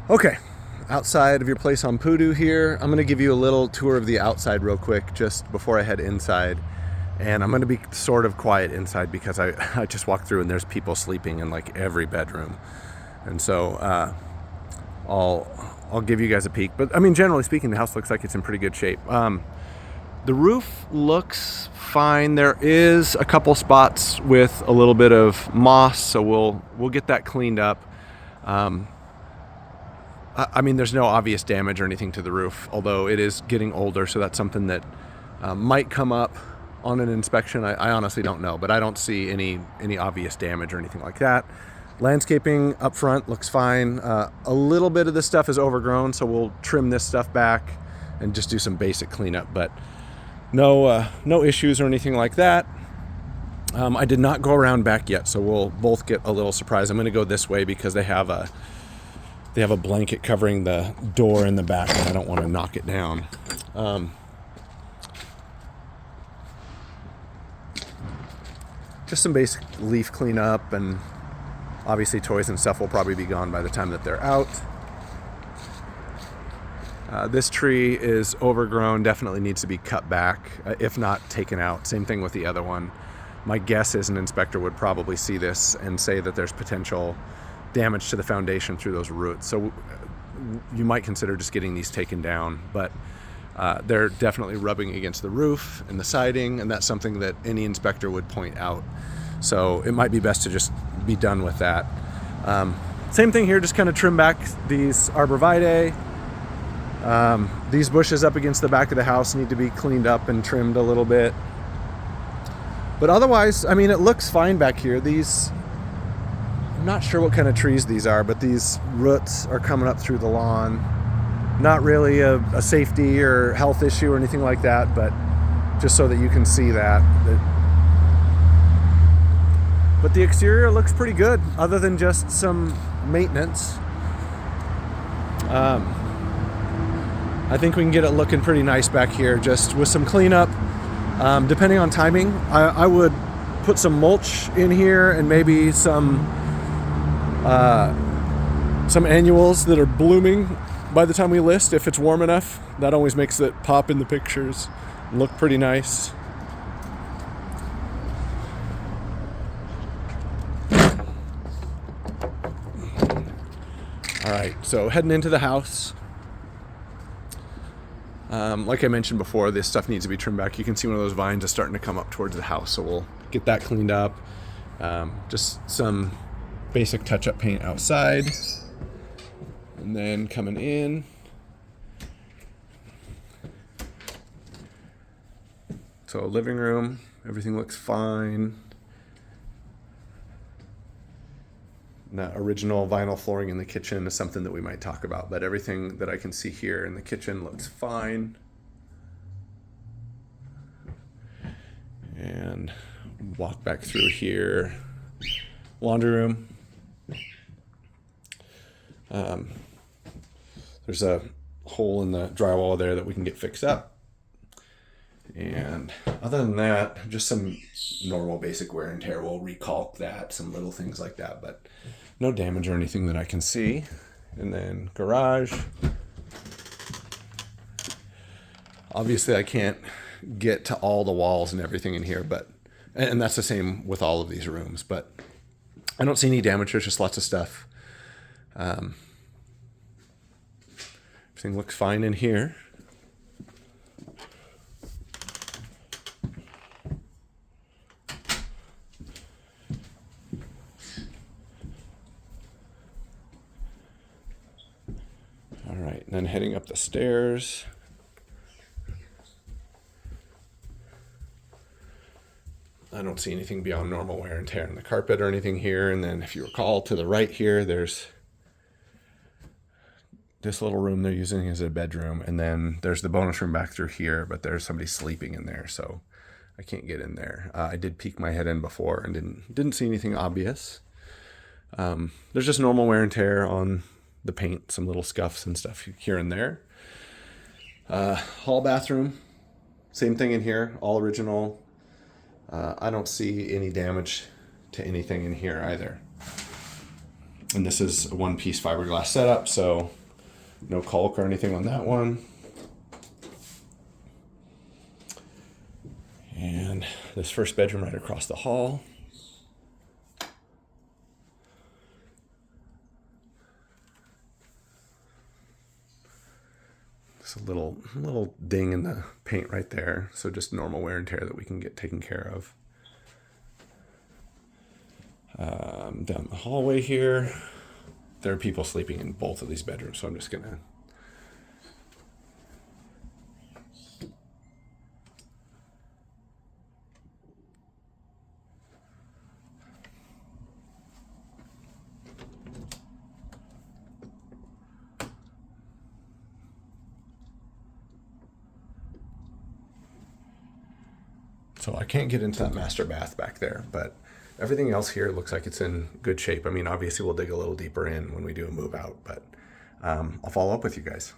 Okay, outside of your place on Pudu here, I'm going to give you a little tour of the outside real quick just before I head inside. And I'm going to be sort of quiet inside because I just walked through and there's people sleeping in like every bedroom. And so I'll give you guys a peek. But I mean, generally speaking, the house looks like it's in pretty good shape. The roof looks fine. There is a couple spots with a little bit of moss, so we'll get that cleaned up. I mean, there's no obvious damage or anything to the roof, although it is getting older, so that's something that might come up on an inspection. I honestly don't know, but I don't see any obvious damage or anything like that. Landscaping up front looks fine. A little bit of this stuff is overgrown, so we'll trim this stuff back and just do some basic cleanup, but no issues or anything like that. I did not go around back yet, so we'll both get a little surprised. I'm going to go this way because they have a blanket covering the door in the back, and I don't want to knock it down. Just some basic leaf cleanup, and obviously toys and stuff will probably be gone by the time that they're out. This tree is overgrown, definitely needs to be cut back, if not taken out. Same thing with the other one. My guess is an inspector would probably see this and say that there's potential damage to the foundation through those roots. So you might consider just getting these taken down, but they're definitely rubbing against the roof and the siding, and that's something that any inspector would point out. So it might be best to just be done with that. Same thing here, just kind of trim back these arborvitae. These bushes up against the back of the house need to be cleaned up and trimmed a little bit. But otherwise, I mean, it looks fine back here. I'm not sure what kind of trees these are, but these roots are coming up through the lawn. Not really a safety or health issue or anything like that, but just so that you can see that. But the exterior looks pretty good, other than just some maintenance. I think we can get it looking pretty nice back here, just with some cleanup. Depending on timing, I would put some mulch in here and maybe some annuals that are blooming by the time we list, if it's warm enough. That always makes it pop in the pictures and look pretty nice. All right, so heading into the house. Like I mentioned before, this stuff needs to be trimmed back. You can see one of those vines is starting to come up towards the house, so we'll get that cleaned up. Just some basic touch-up paint outside, and then coming in, so living room, everything looks fine. The original vinyl flooring in the kitchen is something that we might talk about, but everything that I can see here in the kitchen looks fine. And walk back through here. Laundry room. There's a hole in the drywall there that we can get fixed up. And other than that, just some normal basic wear and tear. We'll recalk that, some little things like that, but no damage or anything that I can see. And then garage. Obviously I can't get to all the walls and everything in here, and that's the same with all of these rooms, but I don't see any damage. There's just lots of stuff. Everything looks fine in here. All right, and then heading up the stairs. I don't see anything beyond normal wear and tear in the carpet or anything here. And then if you recall, to the right here, there's this little room they're using as a bedroom. And then there's the bonus room back through here, but there's somebody sleeping in there, so I can't get in there. I did peek my head in before and didn't see anything obvious. There's just normal wear and tear on the paint, some little scuffs and stuff here and there. Hall bathroom, same thing in here, all original. I don't see any damage to anything in here either. And this is a one-piece fiberglass setup, so no caulk or anything on that one. And this first bedroom right across the hall. Just a little ding in the paint right there, so just normal wear and tear that we can get taken care of. Down the hallway here, there are people sleeping in both of these bedrooms, so I'm just gonna so I can't get into that master bath back there, but everything else here looks like it's in good shape. I mean, obviously we'll dig a little deeper in when we do a move out, but I'll follow up with you guys.